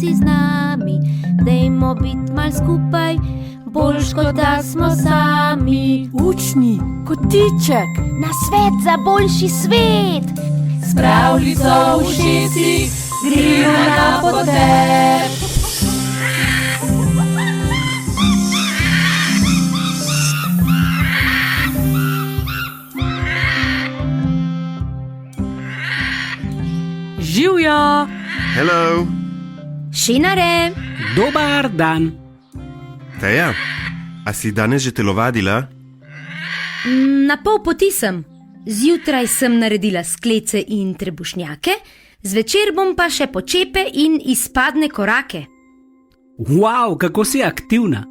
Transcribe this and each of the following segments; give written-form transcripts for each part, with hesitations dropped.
si z nami, dajmo biti mal skupaj, boljš kot da smo sami. Učni kotiček, Na svet za boljši svet. s pravljico v ušesih, gremo na potep. Živjo! Hello, Šinare, Dobar dan. Teja, a si danes že telovadila? na pol poti sem. Zjutraj sem naredila sklece in trebušnjake, zvečer bom pa še počepe in izpadne korake. Wow, kako si aktivna.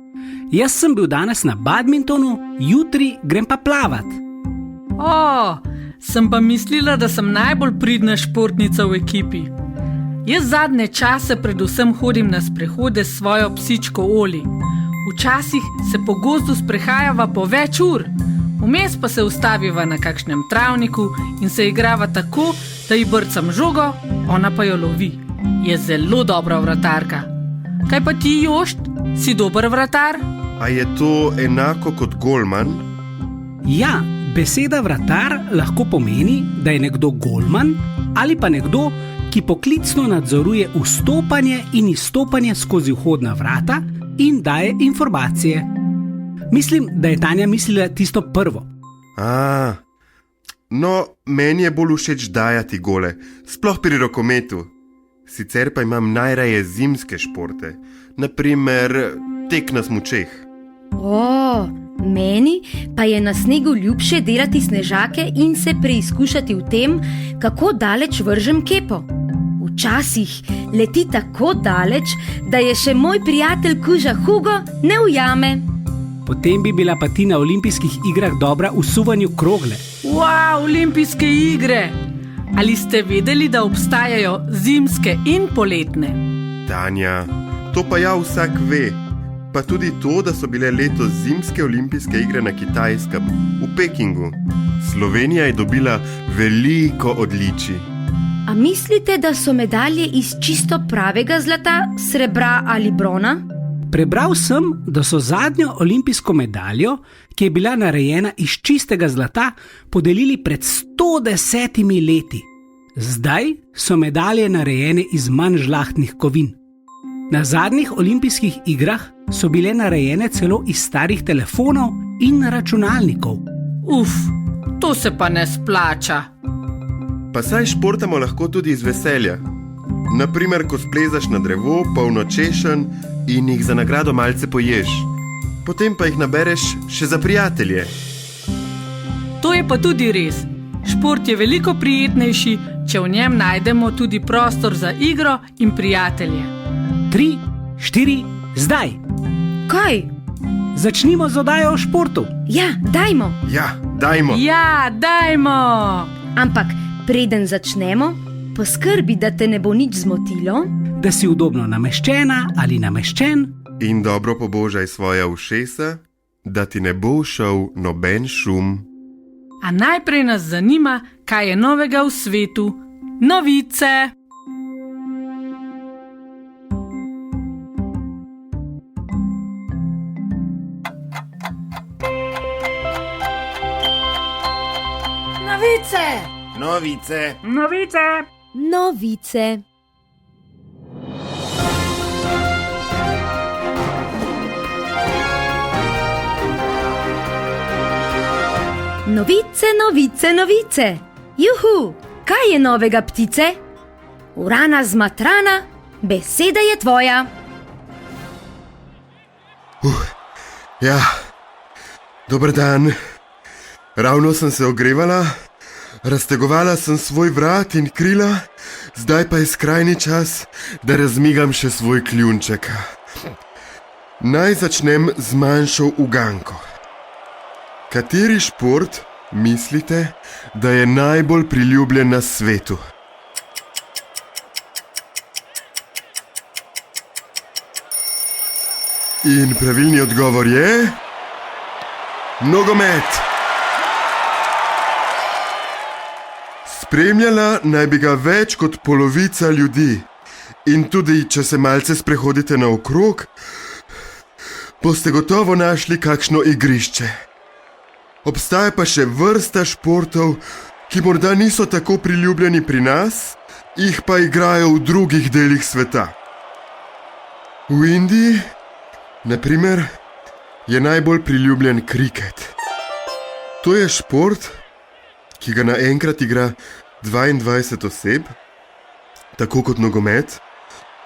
Jaz sem bil danes na badmintonu, jutri grem pa plavat. Sem pa mislila, da sem najbolj pridna športnica v ekipi. Jaz zadnje čase predvsem hodim na sprehode s svojo psičko Oli. Včasih se po gozdu sprehajava po več ur, vmes pa se ustaviva na kakšnem travniku in se igrava tako, da ji brcam žogo, ona pa jo lovi. Je zelo dobra vratarka. Kaj pa ti, Jošt? Si dober vratar? A je to enako kot golman? Ja, beseda vratar lahko pomeni, da je nekdo golman ali pa nekdo, ki poklicno nadzoruje vstopanje in izstopanje skozi vhodna vrata in daje informacije. Mislim, da je Tanja mislila tisto prvo. No, meni je bolj všeč dajati gole, sploh pri rokometu. Sicer pa imam najraje zimske športe, naprimer tek na smučeh. Meni pa je na snegu ljubše delati snežake in se preizkušati v tem, kako daleč vržem kepo. Včasih leti tako daleč, da je še moj prijatelj kuža Hugo ne ujame. Potem bi bila pa ti na olimpijskih igrah dobra v suvanju krogle. Wow, olimpijske igre! Ali ste vedeli, da obstajajo zimske in poletne? Tanja, to pa ja vsak ve. Pa tudi to, da so bile letos zimske olimpijske igre na Kitajskem, v Pekingu. Slovenija je dobila veliko odličij. A mislite, da so medalje iz čisto pravega zlata, srebra ali brona? Prebral sem, da so zadnjo olimpijsko medaljo, ki je bila narejena iz čistega zlata, podelili pred 110 leti. Zdaj so medalje narejene iz manj žlahtnih kovin. Na zadnjih olimpijskih igrah so bile narejene celo iz starih telefonov in računalnikov. To se pa ne splača. Pa saj športamo lahko tudi iz veselja. Naprimer, ko splezaš na drevo, polnočešen in jih za nagrado malce poješ. Potem pa jih nabereš še za prijatelje. To je pa tudi res. Šport je veliko prijetnejši, če v njem najdemo tudi prostor za igro in prijatelje. 3, 4, zdaj! Kaj? Začnimo z oddajo o športu. Ja, dajmo. Ja, dajmo! Ja, dajmo! Ampak preden začnemo, poskrbi, da te ne bo nič zmotilo. Da si udobno nameščena ali nameščen. In dobro pobožaj svoja ušesa, da ti ne bo šel noben šum. A najprej nas zanima, kaj je novega v svetu. Novice! Novice! Novice! Novice! Novice. Novice, novice, novice. Juhu, kaj je novega, ptice? Urana zmatrana, beseda je tvoja. Ja, dober dan. Ravno sem se ogrevala, raztegovala sem svoj vrat in krila, zdaj pa je skrajni čas, da razmigam še svoj kljunček. Naj začnem z manjšo uganko. Kateri šport mislite, da je najbolj priljubljen na svetu? In pravilni odgovor je... nogomet! Spremljala naj bi ga več kot polovica ljudi In tudi, če se malce sprehodite naokrog, boste gotovo našli kakšno igrišče. Obstaja pa še vrsta športov, ki morda niso tako priljubljeni pri nas, jih pa igrajo v drugih delih sveta. V Indiji, na primer, je najbolj priljubljen kriket. To je šport, ki ga naenkrat igra 22 oseb, tako kot nogomet.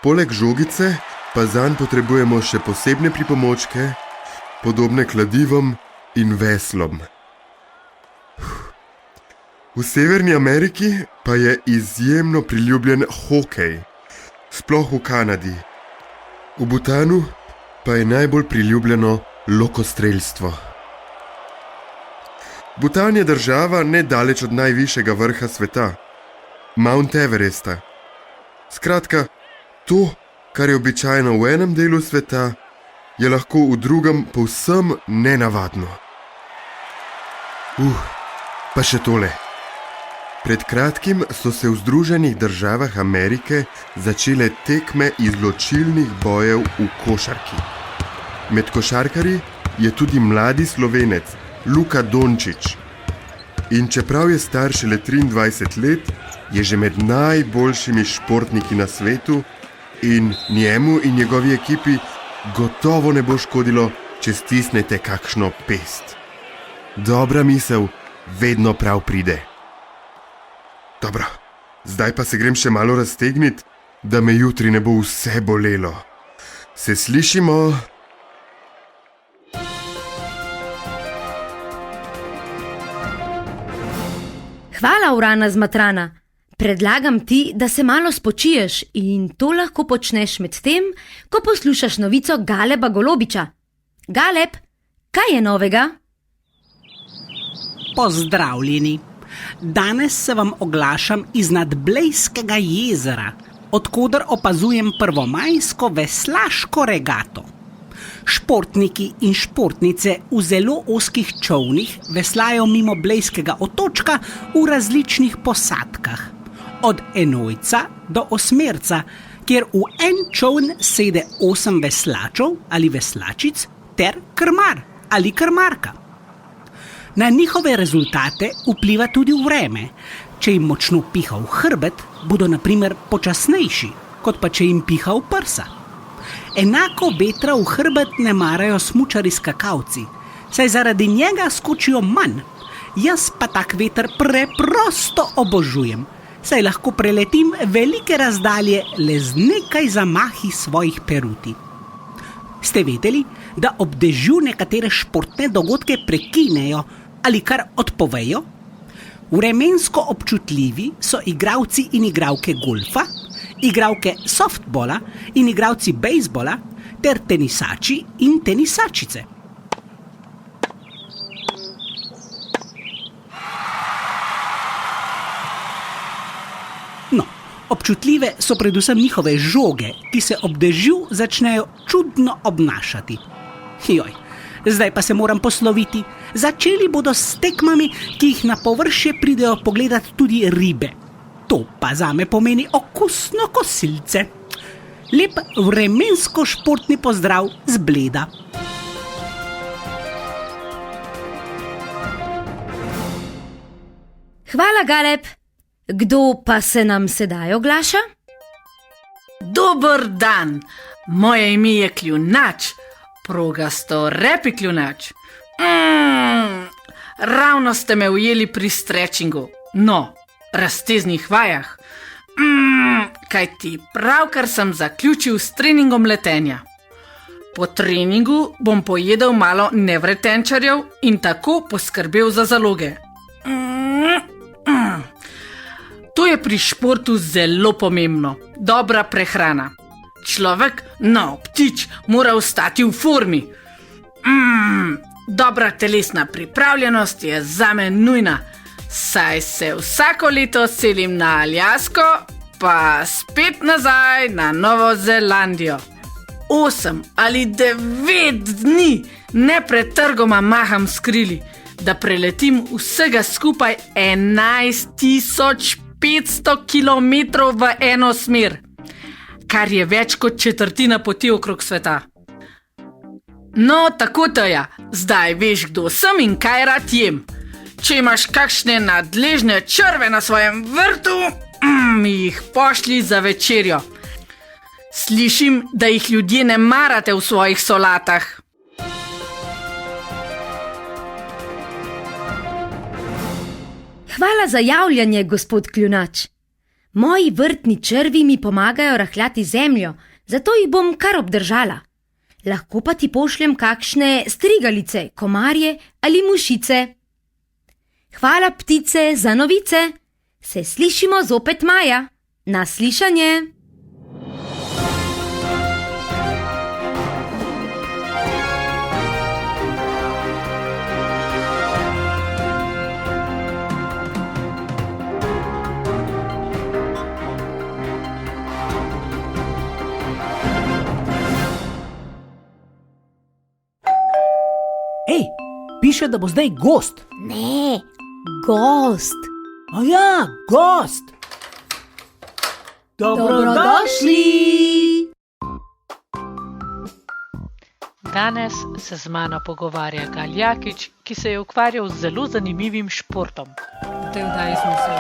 Poleg žogice pa zanj potrebujemo še posebne pripomočke, podobne kladivom in veslom. V Severni Ameriki pa je izjemno priljubljen hokej, sploh v Kanadi. V Butanu pa je najbolj priljubljeno lokostrelstvo. Butan je država nedaleč od najvišjega vrha sveta, Mount Everesta. Skratka, to, kar je običajno v enem delu sveta, je lahko v drugem povsem nenavadno. Pa še tole. Pred kratkim so se v Združenih državah Amerike začele tekme izločilnih bojev v košarki. Med košarkarji je tudi mladi Slovenec Luka Dončić. In čeprav je star šele 23 let, je že med najboljšimi športniki na svetu in njemu in njegovi ekipi gotovo ne bo škodilo, če stisnete kakšno pest. Dobra misel vedno prav pride. Dobro, zdaj pa se grem še malo raztegniti, da me jutri ne bo vse bolelo. Se slišimo? Hvala, Urana zmatrana. Predlagam ti, da se malo spočiješ in to lahko počneš med tem, ko poslušaš novico Galeba Golobiča. Galeb, kaj je novega? Pozdravljeni. Danes se vam oglašam iz Nadblejskega jezera, odkoder opazujem prvomajsko veslaško regato. Športniki in športnice v zelo ozkih čolnih veslajo mimo Blejskega otočka v različnih posadkah. Od enojca do osmerca, kjer v en čoln sede 8 veslačev ali veslačic ter krmar ali krmarka. Na njihove rezultate vpliva tudi vreme. Če jim močno piha v hrbet, bodo na primer počasnejši, kot pa če jim piha v prsa. Enako vetra v hrbet ne marajo smučarji skakalci, saj zaradi njega skočijo manj. Jaz pa tak veter preprosto obožujem, saj lahko preletim velike razdalje le z nekaj zamahi svojih peruti. Ste vedeli, da ob dežju nekatere športne dogodke prekinejo ali kar odpovejo? Vremensko občutljivi so igralci in igralke golfa, igralke softbola in igralci bejzbola ter tenisači in tenisačice. No, občutljive so predvsem njihove žoge, ki se ob dežju začnejo čudno obnašati. Joj, zdaj pa se moram posloviti. Začeli bodo s tekmami, ki jih na površje pridejo pogledat tudi ribe. To pa zame pomeni okusno kosilce. Lep vremensko-športni pozdrav z Bleda. Hvala, Galeb. Kdo pa se nam sedaj oglaša? Dober dan, moje ime je Kljunač, progasto repi Kljunač. Ravno ste me ujeli pri stretchingu, razteznih vajah. Kajti pravkar sem zaključil s treningom letenja. Po treningu bom pojedel malo nevretenčarjev in tako poskrbel za zaloge. To je pri športu zelo pomembno, dobra prehrana. Človek, ptič, mora ostati v formi. Dobra telesna pripravljenost je zame nujna, saj se vsako leto selim na Aljasko, pa spet nazaj na Novo Zelandijo. 8 ali 9 dni nepretrgoma maham s krili, da preletim vsega skupaj 11.500 kilometrov v eno smer. kar je več kot četrtina poti okrog sveta. No, tako Teja, zdaj veš, kdo sem in kaj rad jem. Če imaš kakšne nadležne črve na svojem vrtu, mi jih pošlji za večerjo. Slišim, da jih ljudje ne marate v svojih solatah. Hvala za javljanje, gospod kljunač. Moji vrtni črvi mi pomagajo rahljati zemljo, zato jih bom kar obdržala. Lahko pa ti pošljem kakšne strigalice, komarje ali mušice. Hvala, ptice, za novice. Se slišimo zopet maja. Na slišanje. Ej, piše, da bo zdaj gost. Ne, gost. Ja, gost. Dobrodošli. Danes se z mano pogovarja Gal Jakič, ki se je ukvarjal z zelo zanimivim športom. V tej oddaji smo se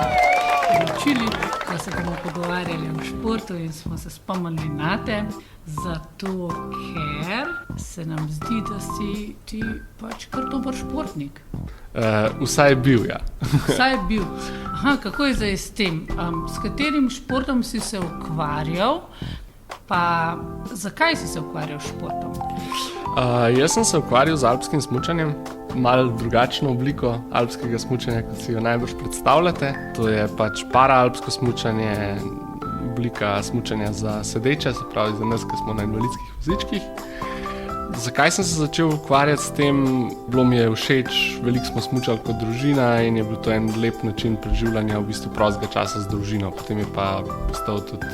odločili, da se bomo pogovarjali o športu in smo se spomnili nate, zato ker se nam zdi, da si ti pač kar dober športnik. Vsaj bil, ja. Vsaj bil. Aha, kako je zdaj s tem? S katerim športom si se ukvarjal, pa zakaj si se ukvarjal s športom? Jaz sem se ukvarjal z alpskim smučanjem, malo drugačno obliko alpskega smučanja, kot si jo najbolj predstavljate. To je pač paraalpsko smučanje, oblika smučanja za sedeče, se pravi za nas, ki smo na invalidskih vozičkih. Zakaj sem se začel ukvarjati s tem? Bilo mi je všeč, veliko smo smučali kot družina in je bil to en lep način preživljanja v bistvu prostega časa z družino. Potem je pa postal tudi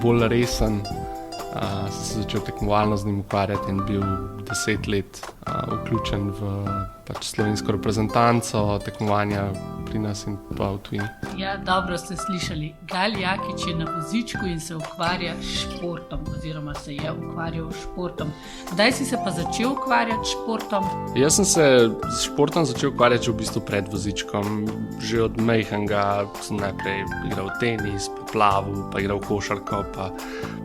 bolj resen, sem se začel tekmovalno z njim ukvarjati in bil 10 let vključen v pač slovensko reprezentanco, tekmovanja pri nas in pa v tujini. Ja, dobro ste slišali. Gal Jakič je na vozičku in se ukvarja s športom, oziroma se je ukvarjal s športom. Kdaj si se pa začel ukvarjati s športom? Jaz sem se s športom začel ukvarjati v bistvu pred vozičkom. Že od majhnega sem najprej igral tenis, pa plavil, pa igral košarko, pa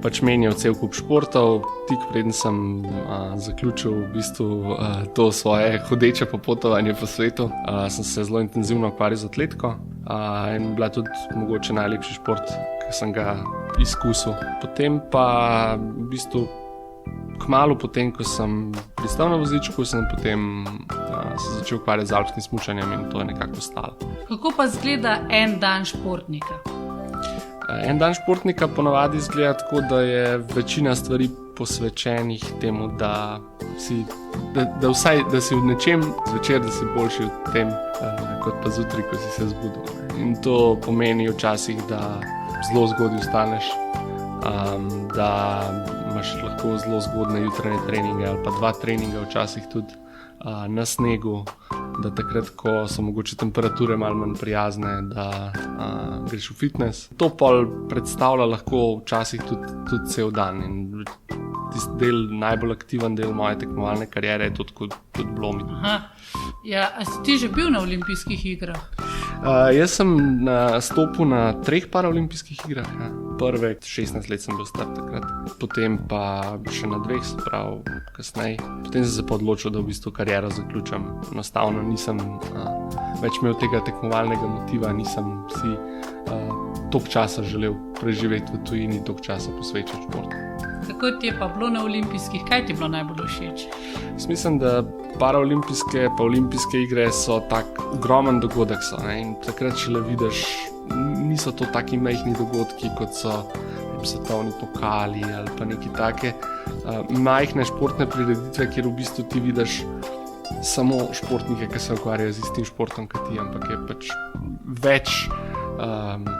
pač menjal cel kup športov. Tik preden sem zaključil v bistvu to svoje hodeče popotovanje po svetu, sem se zelo intenzivno ukvarjal z atletiko in bila tudi mogoče najlepši šport, ki sem ga izkusil. Potem pa v bistvu kmalu potem, ko sem pristal na vozičku, sem potem se začel ukvarjati z alpskim smučanjem in to je nekako ostalo. Kako pa izgleda en dan športnika? En dan športnika ponavadi izgleda tako, da je večina stvari posvečenih temu, da si v nečem zvečer, da si boljši v tem, kot pa zjutraj, ko si se zbudil. In to pomeni včasih, da zelo zgodaj vstaneš, da imaš lahko zelo zgodne jutranje treninge ali pa 2 treninga včasih tudi na snegu, da takrat, ko so mogoče temperature malo manj prijazne, da greš v fitness. To pol predstavlja lahko včasih tudi cel dan in tisti del, najbolj aktiven del moje tekmovalne kariere je tudi bilo mi. Aha, ja, a si ti že bil na olimpijskih igrah? Jaz sem nastopil na 3 paraolimpijskih igrah. Ja. Prve 16 let sem bil star takrat, potem pa še na 2, se pravi kasneje. Potem sem se pa odločil, da v bistvu kariero zaključam. Enostavno nisem več imel tega tekmovalnega motiva, nisem si toliko časa želel preživeti v tujini, toliko časa posvečati športu. Kako ti je pa bilo na olimpijskih? Kaj ti je bilo najbolj všeč? Mislim, da paraolimpijske pa olimpijske igre so tak ogromen dogodek so, ne? In takrat šele vidiš, niso to taki majhni dogodki, kot so svetovni pokali ali pa neki take majhne športne prireditve, kjer v bistvu ti vidiš samo športnike, ki se ukvarjajo z istim športom kot ti, ampak je pač več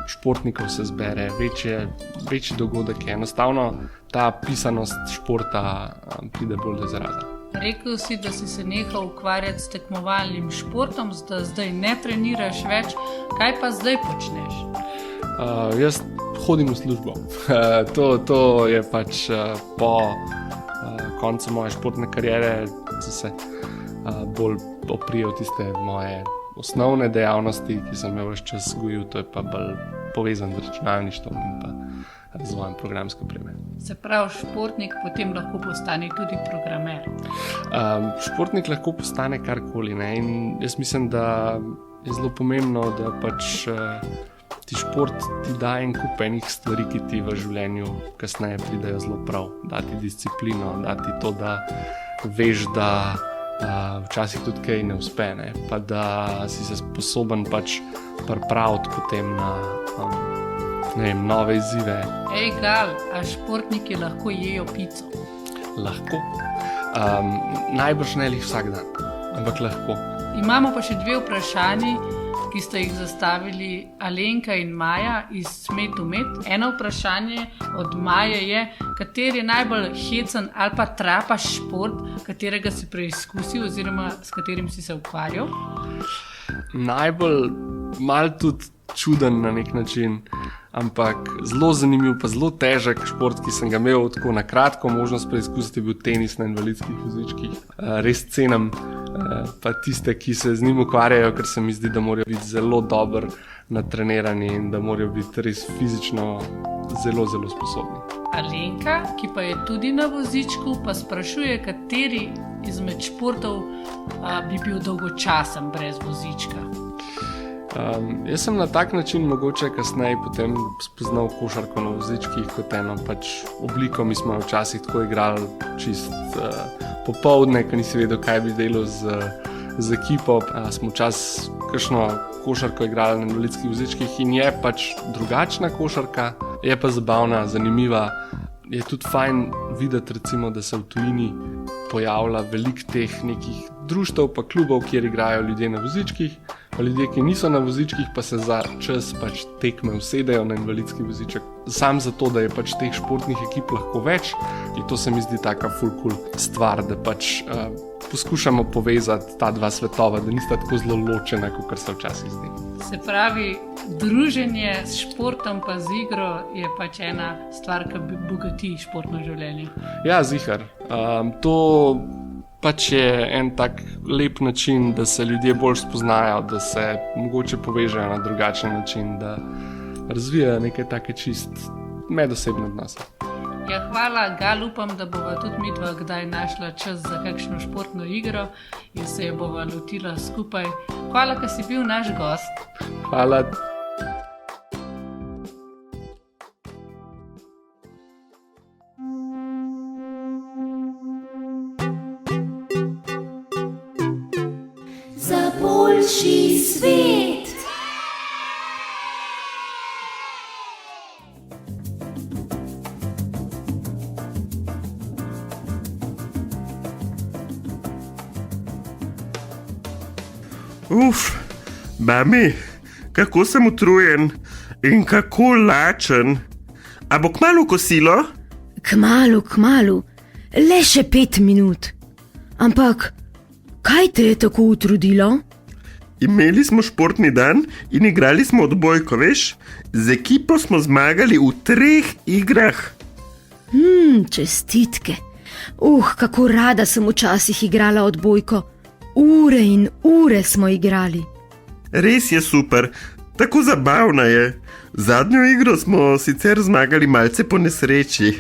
športnikov se zbere, večji dogodek je. Enostavno ta pisanost športa pride bolj do izraza. Rekel si, da si se nehal ukvarjati s tekmovalnim športom, da zdaj ne treniraš več. Kaj pa zdaj počneš? Jaz hodim v službo. To je pač po koncu moje športne kariere se bolj oprijel tiste moje osnovne dejavnosti, ki sem jo ves čas gojil, to je pa bolj povezan z računalništvom in pa razvojem programske opreme. Se pravi, športnik potem lahko postane tudi programer. Športnik lahko postane karkoli, ne? In jaz mislim, da je zelo pomembno, da pač ti šport ti da en kup enih stvari, ki ti v življenju kasneje pridejo zelo prav. Dati disciplino, dati to, da veš, da včasih tudi kaj ne uspe, ne? Pa da si se sposoben pač pripraviti potem na nove izzive. Ej, Gal, a športniki lahko jejo pico? Lahko. Najbrž ne lih vsak dan, ampak lahko. Imamo pa še 2 vprašanji, ki sta jih zastavili Alenka in Maja iz Smet v Med. Eno vprašanje od Maje je, kateri je najbolj hecen ali pa trapaš šport, katerega si preizkusil oziroma s katerim si se ukvarjal? Najbolj mal tudi čuden na nek način, ampak zelo zanimiv, pa zelo težek šport, ki sem ga imel tako na kratko možnost preizkusiti, je bil tenis na invalidskih vozičkih. Res cenim pa tiste, ki se z njim ukvarjajo, ker se mi zdi, da morajo biti zelo dobro natrenirani in da morajo biti res fizično zelo, zelo sposobni. Alenka, ki pa je tudi na vozičku, pa sprašuje, kateri izmed športov bi bil dolgočasen brez vozička. Jaz sem na tak način mogoče kasneje potem spoznal košarko na vozičkih kot eno pač obliko. Mi smo včasih tako igrali čist popoldne, ko nisi vedel, kaj bi delal z ekipo. Smo včasih kakšno košarko igrali na invalidskih vozičkih in je pač drugačna košarka, je pa zabavna, zanimiva. Je tudi fajn videti, recimo, da se v tujini pojavlja veliko teh nekih društev pa klubov, kjer igrajo ljudje na vozičkih, pa ljudje, ki niso na vozičkih, pa se za čas pač tekme usedejo na invalidski voziček. Sam zato, da je pač teh športnih ekip lahko več in to se mi zdi taka ful cool stvar, da pač poskušamo povezati ta dva svetova, da nista tako zelo ločena, kot se včasih zdi. Se pravi, druženje s športom pa z igro je pač ena stvar, ki bogati športno življenje. Ja, zihar. To pač je en tak lep način, da se ljudje bolj spoznajo, da se mogoče povežejo na drugačen način, da razvijajo nekaj take čist medosebne odnose. Ja, hvala, Gal, upam, da bova tudi midva kdaj našla čas za kakšno športno igro in se jo bova lotila skupaj. Hvala, ker si bil naš gost. Hvala. Za boljši svet. Mami, kako sem utrujen in kako lačen. A bo kmalu kosilo? Kmalu, le še 5 minut. Ampak, kaj te je tako utrudilo? Imeli smo športni dan in igrali smo odbojko, veš? Z ekipo smo zmagali v 3 igrah. Čestitke. Kako rada sem včasih igrala odbojko. Ure in ure smo igrali. Res je super, tako zabavna je. Zadnjo igro smo sicer zmagali malce po nesreči.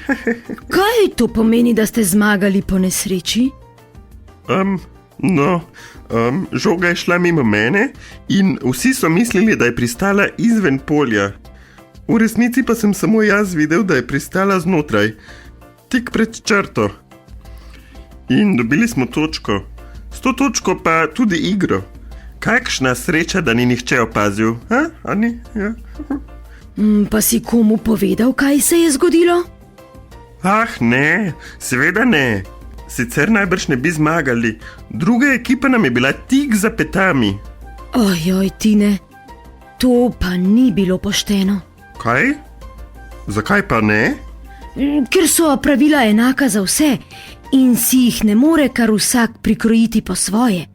Kaj to pomeni, da ste zmagali po nesreči? Žoga je šla mimo mene in vsi so mislili, da je pristala izven polja. V resnici pa sem samo jaz videl, da je pristala znotraj, tik pred črto. In dobili smo točko. S to točko pa tudi igro. Kakšna sreča, da ni nihče opazil, a ni? Ja. Pa si komu povedal, kaj se je zgodilo? Ne, seveda ne. Sicer najbrž ne bi zmagali. Druga ekipa nam je bila tik za petami. Ojoj, Tine, to pa ni bilo pošteno. Kaj? Zakaj pa ne? Ker so pravila enaka za vse in si jih ne more kar vsak prikrojiti po svoje.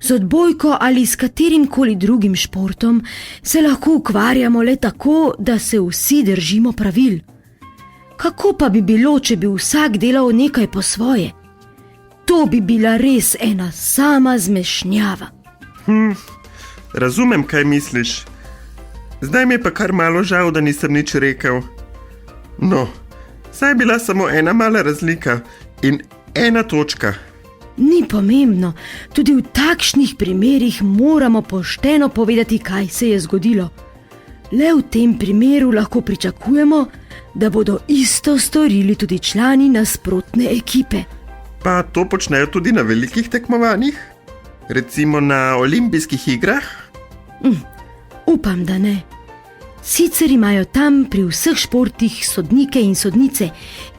Z odbojko ali s katerim koli drugim športom se lahko ukvarjamo le tako, da se vsi držimo pravil. Kako pa bi bilo, če bi vsak delal nekaj po svoje? To bi bila res ena sama zmešnjava. Razumem, kaj misliš. Zdaj mi je pa kar malo žal, da nisem nič rekel. No, saj je bila samo ena mala razlika in ena točka. Ni pomembno, tudi v takšnih primerih moramo pošteno povedati, kaj se je zgodilo. Le v tem primeru lahko pričakujemo, da bodo isto storili tudi člani nasprotne ekipe. Pa to počnejo tudi na velikih tekmovanjih? Recimo na olimpijskih igrah? Upam, da ne. Sicer imajo tam pri vseh športih sodnike in sodnice,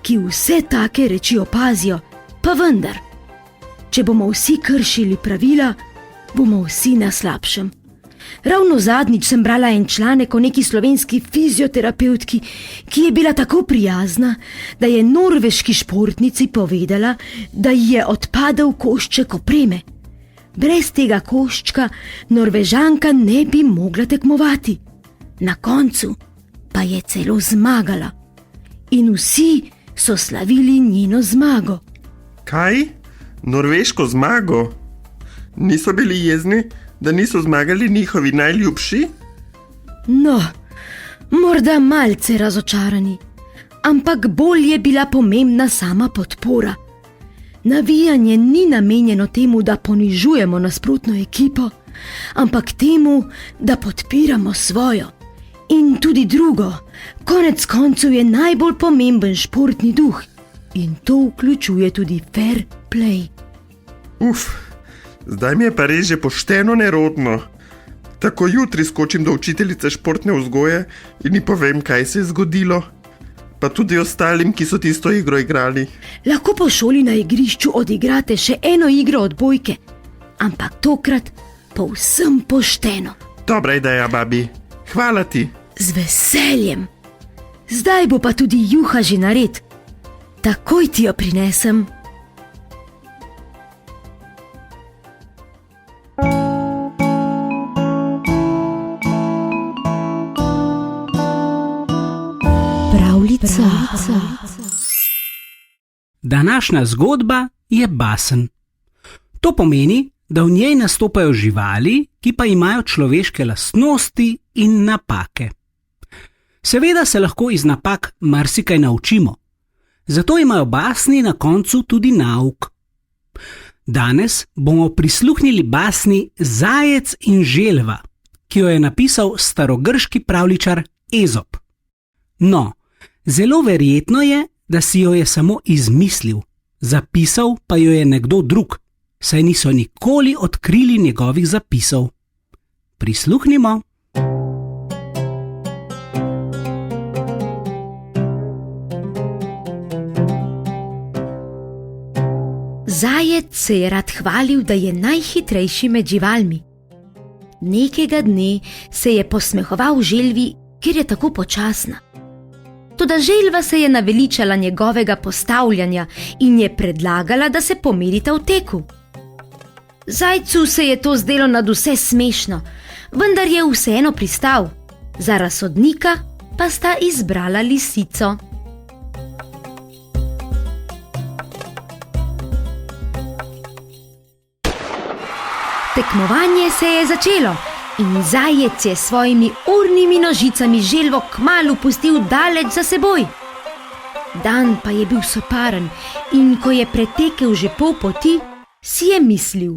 ki vse take reči opazijo, pa vendar. Če bomo vsi kršili pravila, bomo vsi na slabšem. Ravno zadnjič sem brala en članek o neki slovenski fizioterapevtki, ki je bila tako prijazna, da je norveški športnici povedala, da ji je odpadel košček opreme. Brez tega koščka Norvežanka ne bi mogla tekmovati. Na koncu pa je celo zmagala. In vsi so slavili njeno zmago. Kaj? Norveško zmago? Niso bili jezni, da niso zmagali njihovi najljubši? No, morda malce razočarani, ampak bolj je bila pomembna sama podpora. Navijanje ni namenjeno temu, da ponižujemo nasprotno ekipo, ampak temu, da podpiramo svojo. In tudi drugo, konec koncev je najbolj pomemben športni duh in to vključuje tudi fair play. Zdaj mi je pa res že pošteno nerodno. Tako jutri skočim do učiteljice športne vzgoje in ji povem, kaj se je zgodilo. Pa tudi ostalim, ki so tisto igro igrali. Lahko po šoli na igrišču odigrate še eno igro odbojke, ampak tokrat povsem pošteno. Dobra ideja, babi. Hvala ti. Z veseljem. Zdaj bo pa tudi juha že nared. Takoj ti jo prinesem. Pravljica. Današnja zgodba je basen. To pomeni, da v njej nastopajo živali, ki pa imajo človeške lastnosti in napake. Seveda se lahko iz napak marsikaj naučimo, zato imajo basni na koncu tudi nauk. Danes bomo prisluhnili basni Zajec in želva, ki jo je napisal starogrški pravljičar Ezop. No, zelo verjetno je, da si jo je samo izmislil, zapisal pa jo je nekdo drug, saj niso nikoli odkrili njegovih zapisov. Prisluhnimo. Zajec se je rad hvalil, da je najhitrejši med živalmi. Nekega dne se je posmehoval želvi, ker je tako počasna. Toda želva se je naveličala njegovega postavljanja in je predlagala, da se pomerita v teku. Zajcu se je to zdelo nadvse smešno, vendar je vseeno pristal. Za razsodnika pa sta izbrala lisico. Tekmovanje se je začelo in zajec je s svojimi urnimi nožicami želvo kmalu pustil daleč za seboj. Dan pa je bil soparen in ko je pretekel že pol poti, si je mislil: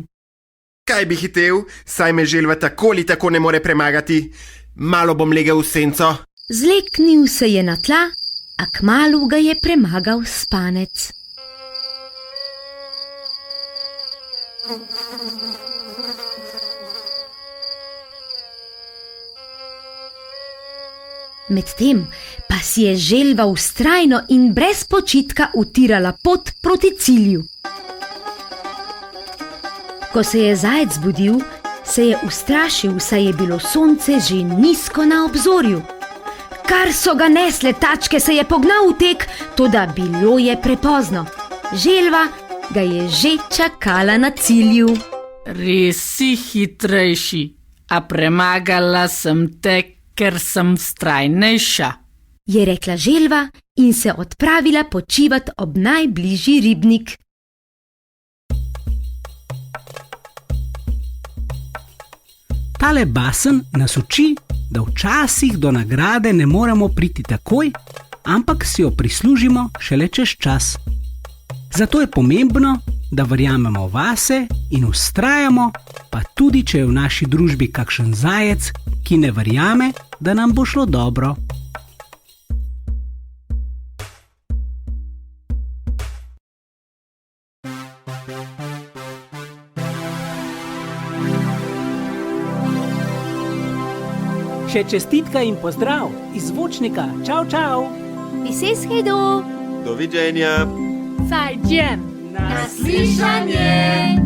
Kaj bi hitel, saj me želva tako ali tako ne more premagati. Malo bom legel v senco. Zleknil se je na tla, a kmalu ga je premagal spanec. Medtem pa si je želva vztrajno in brez počitka utirala pot proti cilju. Ko se je zajec zbudil, se je ustrašil, saj je bilo sonce že nizko na obzorju. Kar so ga nesle tačke, se je pognal v tek, toda bilo je prepozno. Želva ga je že čakala na cilju. Res si hitrejši, a premagala sem te, ker sem vztrajnejša. Je rekla želva in se odpravila počivat ob najbližji ribnik. Tale basen nas uči, da včasih do nagrade ne moremo priti takoj, ampak si jo prislužimo šele čez čas. Zato je pomembno, da verjamemo vase in vztrajamo, pa tudi če je v naši družbi kakšen zajec, ki ne verjame, da nam bo šlo dobro. Še čestitka in pozdrav iz zvočnika. Čau, čau! Bis hedo! Doviđenja! Zajđem! Naslišanje!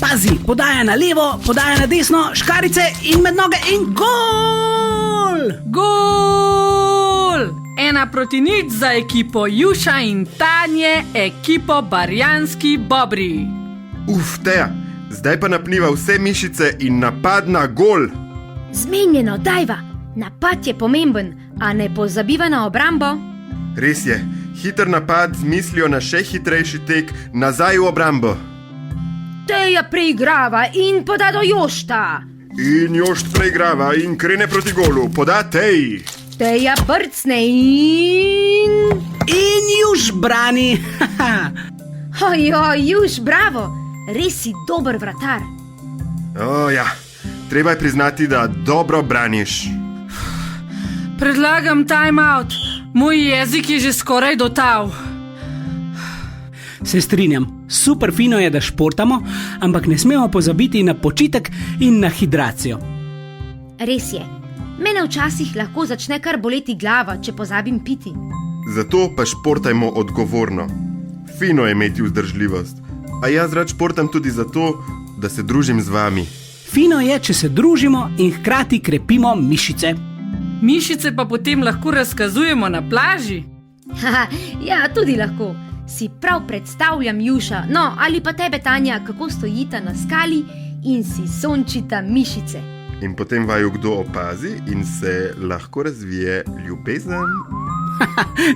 Pazi, podaja na levo, podaja na desno, škarice in med noge in gol! Gol! 1-0 za ekipo Juša in Tanje, ekipo Barjanski Bobri. Teja, zdaj pa napniva vse mišice in napad na gol. Zmenjeno, dajva! Napad je pomemben, a ne pozabiva na obrambo. Res je, hiter napad z mislijo na še hitrejši tek nazaj v obrambo. Teja preigrava in poda do Jošta. In Jošt preigrava in krene proti golu, poda Tej. Teja brcne in... In Juž brani! Ojoj, Juž, bravo! Res si dober vratar. Ja, treba je priznati, da dobro braniš. Predlagam time-out. Moj jezik je že skoraj dotal. Se strinjam, super fino je, da športamo, ampak ne smemo pozabiti na počitek in na hidracijo. Res je. Mene včasih lahko začne kar boleti glava, če pozabim piti. Zato pa športajmo odgovorno. Fino je imeti vzdržljivost. A jaz rad športam tudi zato, da se družim z vami. Fino je, če se družimo in hkrati krepimo mišice. Mišice pa potem lahko razkazujemo na plaži. Ja, tudi lahko. Si prav predstavljam Juša, no ali pa tebe, Tanja, kako stojita na skali in si sončita mišice. In potem vaju kdo opazi in se lahko razvije ljubezen.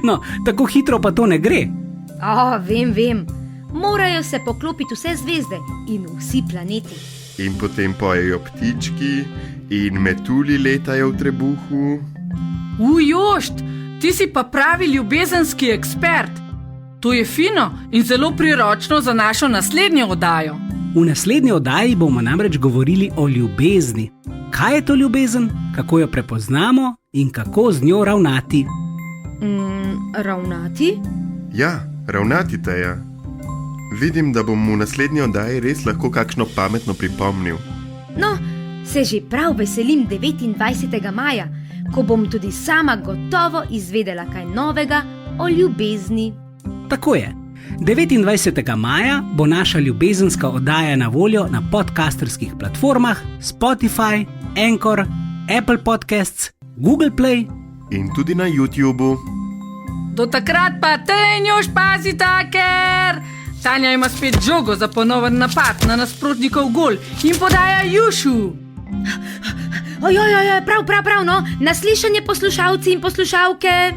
No, tako hitro pa to ne gre. Vem. Morajo se poklopiti vse zvezde in vsi planeti. In potem pojejo ptički in metulji letajo v trebuhu. Jošt, ti si pa pravi ljubezenski ekspert. To je fino in zelo priročno za našo naslednjo oddajo. V naslednji oddaji bomo namreč govorili o ljubezni. Kaj je to ljubezen, kako jo prepoznamo in kako z njo ravnati. Ravnati? Ja, ravnati, Teja. Vidim, da bom v naslednji oddaji res lahko kakšno pametno pripomnil. No, se že prav veselim 29. maja, ko bom tudi sama gotovo izvedela kaj novega o ljubezni. Tako je. 29. maja bo naša ljubezenska oddaja na voljo na podcasterskih platformah Spotify, Anchor, Apple Podcasts, Google Play in tudi na YouTubu. Do takrat pa Tenjoš pazita, ker Tanja ima spet žogo za ponoven napad na nasprotnikov gol in podaja Jušu. Ojoj, prav, no. Naslišanje, poslušalci in poslušalke.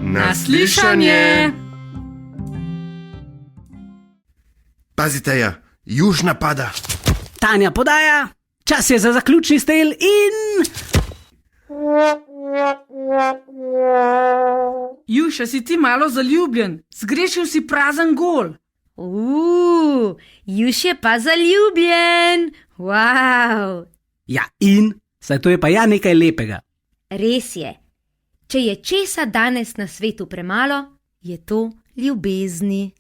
Naslišanje. Pazi, Teja, Juž napada. Tanja podaja, čas je za zaključni strel in... Juša, si ti malo zaljubljen, zgrešil si prazen gol. Juš je pa zaljubljen. Wow. Ja, in? Saj to je pa ja nekaj lepega. Res je. Če je česa danes na svetu premalo, je to ljubezni.